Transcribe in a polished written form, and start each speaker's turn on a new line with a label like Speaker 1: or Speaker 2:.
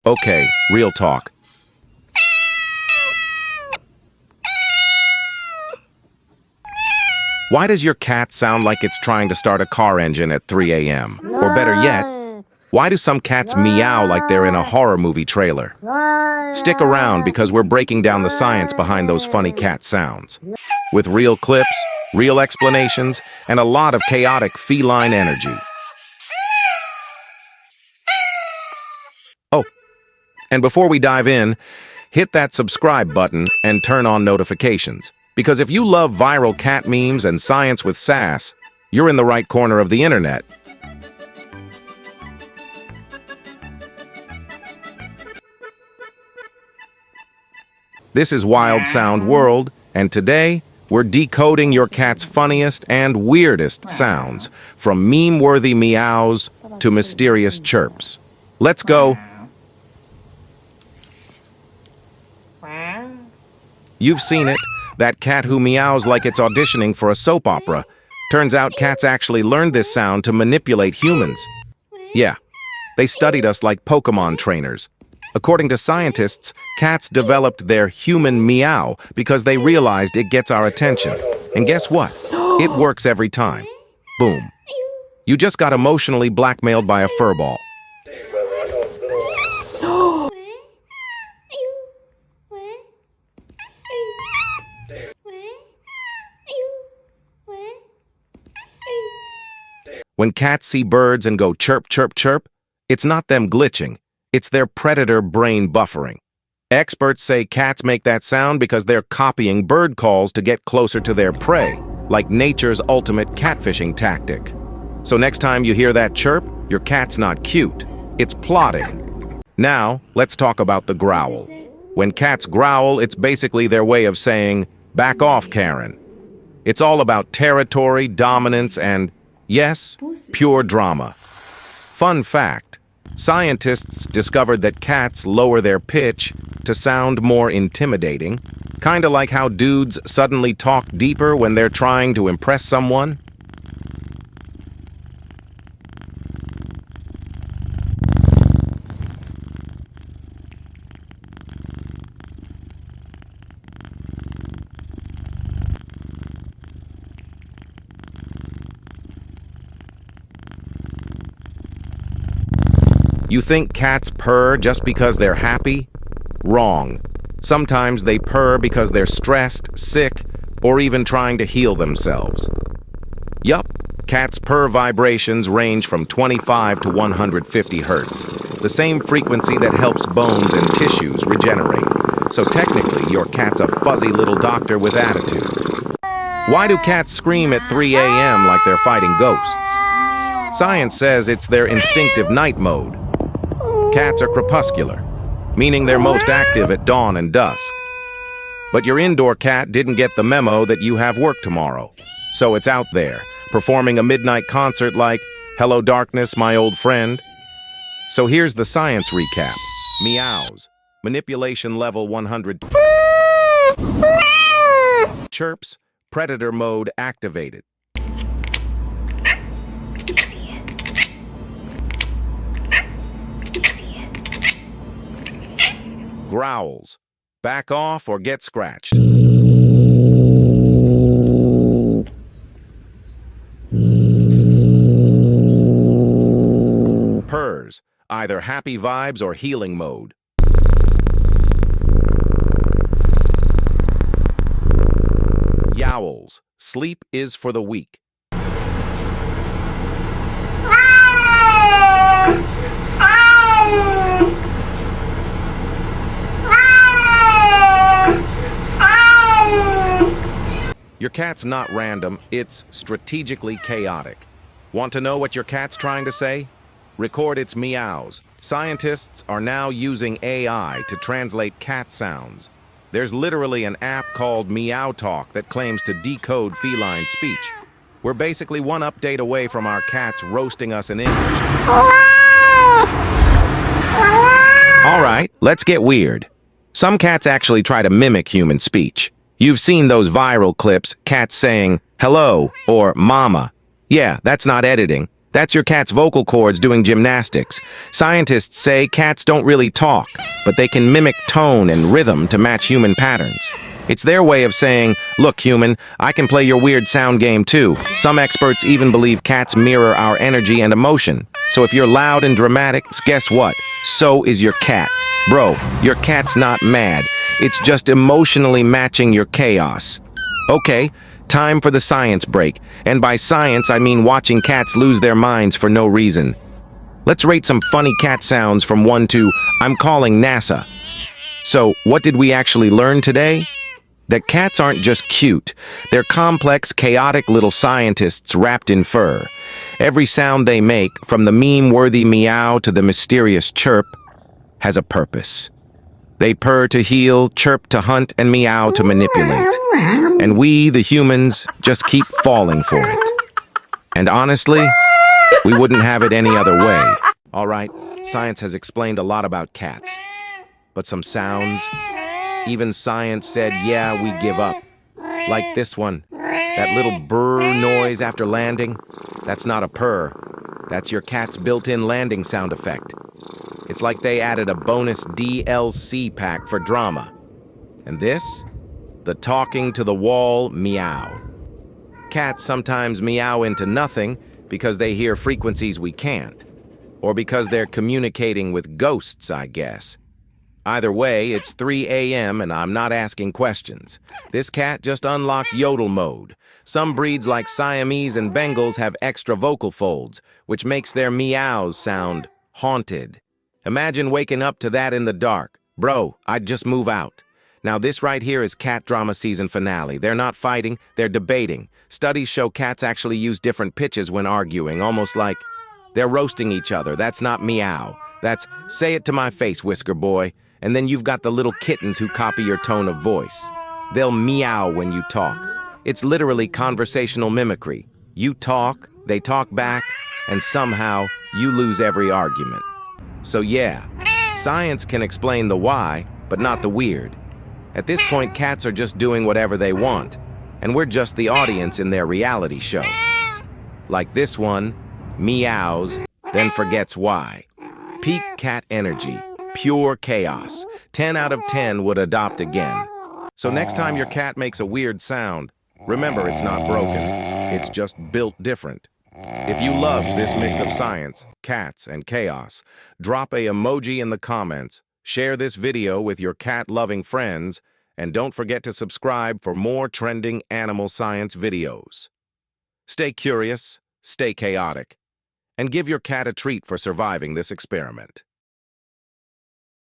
Speaker 1: Okay, real talk. Why does your cat sound like it's trying to start a car engine at 3 a.m.? Or better yet, why do some cats meow like they're in a horror movie trailer? Stick around because we're breaking down the science behind those funny cat sounds. With real clips, real explanations, and a lot of chaotic feline energy. Oh, and before we dive in, hit that subscribe button and turn on notifications. Because if you love viral cat memes and science with sass, you're in the right corner of the internet. This is Wild Sound World, and today we're decoding your cat's funniest and weirdest sounds, from meme-worthy meows to mysterious chirps. Let's go. You've seen it, that cat who meows like it's auditioning for a soap opera. Turns out cats actually learned this sound to manipulate humans. Yeah, they studied us like Pokémon trainers. According to scientists, cats developed their human meow because they realized it gets our attention. And guess what? It works every time. Boom. You just got emotionally blackmailed by a furball. When cats see birds and go chirp, chirp, chirp, it's not them glitching. It's their predator brain buffering. Experts say cats make that sound because they're copying bird calls to get closer to their prey, like nature's ultimate catfishing tactic. So next time you hear that chirp, your cat's not cute. It's plotting. Now, let's talk about the growl. When cats growl, it's basically their way of saying, "Back off, Karen." It's all about territory, dominance, and, yes, pure drama. Fun fact, scientists discovered that cats lower their pitch to sound more intimidating, kinda like how dudes suddenly talk deeper when they're trying to impress someone. You think cats purr just because they're happy? Wrong. Sometimes they purr because they're stressed, sick, or even trying to heal themselves. Yup, cats' purr vibrations range from 25 to 150 hertz, the same frequency that helps bones and tissues regenerate. So technically, your cat's a fuzzy little doctor with attitude. Why do cats scream at 3 a.m. like they're fighting ghosts? Science says it's their instinctive night mode. Cats are crepuscular, meaning they're most active at dawn and dusk. But your indoor cat didn't get the memo that you have work tomorrow. So it's out there, performing a midnight concert like, "Hello darkness, my old friend." So here's the science recap. Meows. Manipulation level 100. Chirps. Predator mode activated. Growls. Back off or get scratched. Purrs. Either happy vibes or healing mode. Yowls. Sleep is for the weak. Your cat's not random, it's strategically chaotic. Want to know what your cat's trying to say? Record its meows. Scientists are now using AI to translate cat sounds. There's literally an app called Meow Talk that claims to decode feline speech. We're basically one update away from our cats roasting us in English. All right, let's get weird. Some cats actually try to mimic human speech. You've seen those viral clips, cats saying, "hello," or "mama." Yeah, that's not editing. That's your cat's vocal cords doing gymnastics. Scientists say cats don't really talk, but they can mimic tone and rhythm to match human patterns. It's their way of saying, look, human, I can play your weird sound game too. Some experts even believe cats mirror our energy and emotion. So if you're loud and dramatic, guess what? So is your cat. Bro, your cat's not mad. It's just emotionally matching your chaos. Okay, time for the science break. And by science, I mean watching cats lose their minds for no reason. Let's rate some funny cat sounds from 1 to I'm calling NASA. So, what did we actually learn today? That cats aren't just cute. They're complex, chaotic little scientists wrapped in fur. Every sound they make, from the meme-worthy meow to the mysterious chirp, has a purpose. They purr to heal, chirp to hunt, and meow to manipulate. And we, the humans, just keep falling for it. And honestly, we wouldn't have it any other way. All right, science has explained a lot about cats. But some sounds, even science said, yeah, we give up. Like this one, that little brrr noise after landing, that's not a purr. That's your cat's built-in landing sound effect. It's like they added a bonus DLC pack for drama. And this? The talking to the wall meow. Cats sometimes meow into nothing because they hear frequencies we can't. Or because they're communicating with ghosts, I guess. Either way, it's 3 a.m. and I'm not asking questions. This cat just unlocked yodel mode. Some breeds like Siamese and Bengals have extra vocal folds, which makes their meows sound haunted. Imagine waking up to that in the dark. Bro, I'd just move out. Now this right here is cat drama season finale. They're not fighting, they're debating. Studies show cats actually use different pitches when arguing, almost like they're roasting each other. That's not meow. That's say it to my face, Whisker Boy. And then you've got the little kittens who copy your tone of voice. They'll meow when you talk. It's literally conversational mimicry. You talk, they talk back, and somehow you lose every argument. So yeah, science can explain the why, but not the weird. At this point, cats are just doing whatever they want, and we're just the audience in their reality show. Like this one, meows, then forgets why. Peak cat energy. Pure chaos. 10 out of 10 would adopt again. So next time your cat makes a weird sound, remember it's not broken. It's just built different. If you love this mix of science, cats, and chaos, drop a emoji in the comments, share this video with your cat-loving friends, and don't forget to subscribe for more trending animal science videos. Stay curious, stay chaotic, and give your cat a treat for surviving this experiment.